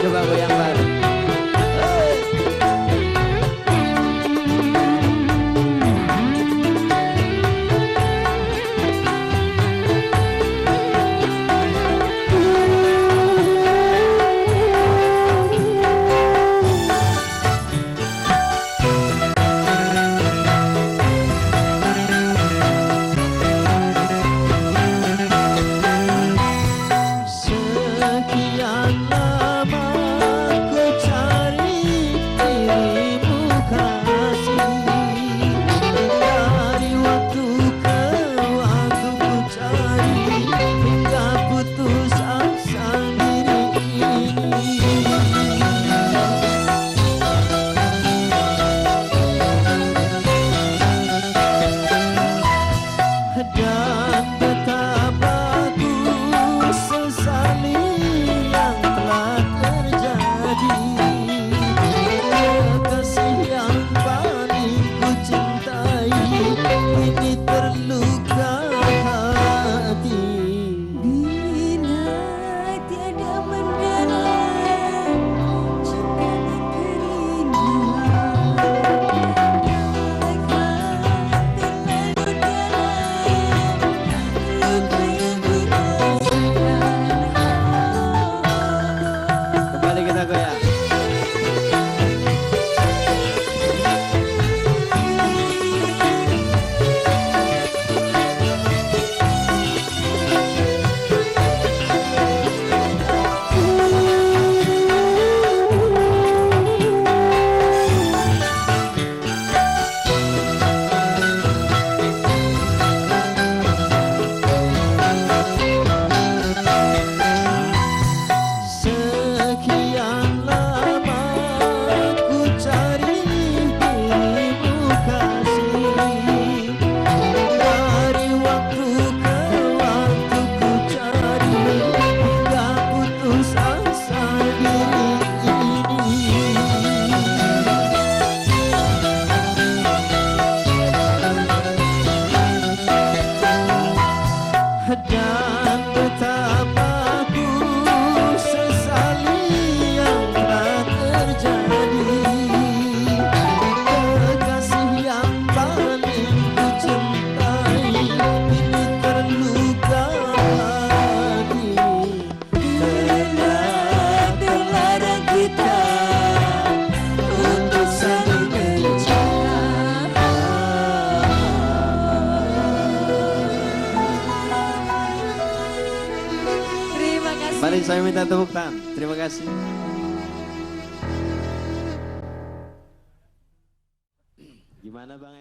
Coba goyang bareng. Sekian lama ku cari dirimu kasih, dari waktu ke waktu ku cari hingga putus asa diri ini. Dan betapa ku sesali yang telah terjadi, kasih yang paling ku cintai ini terluka hati. Bila tiada mendalam cinta dan kerinduan, terlalu dalam luka yang ku rasakan. Kembali kita goyang. Sekian lama ku cari dirimu kasih, dari waktu ke waktu ku cari hingga putus asa diri ini. Dan betapa ku sesali yang telah terjadi, kekasih yang paling ku cintai ini terluka hati. Terlarang kita untuk saling mencinta. Terima kasih. Mari saya minta tepuk tangan. Terima kasih. Gimana Bang Em?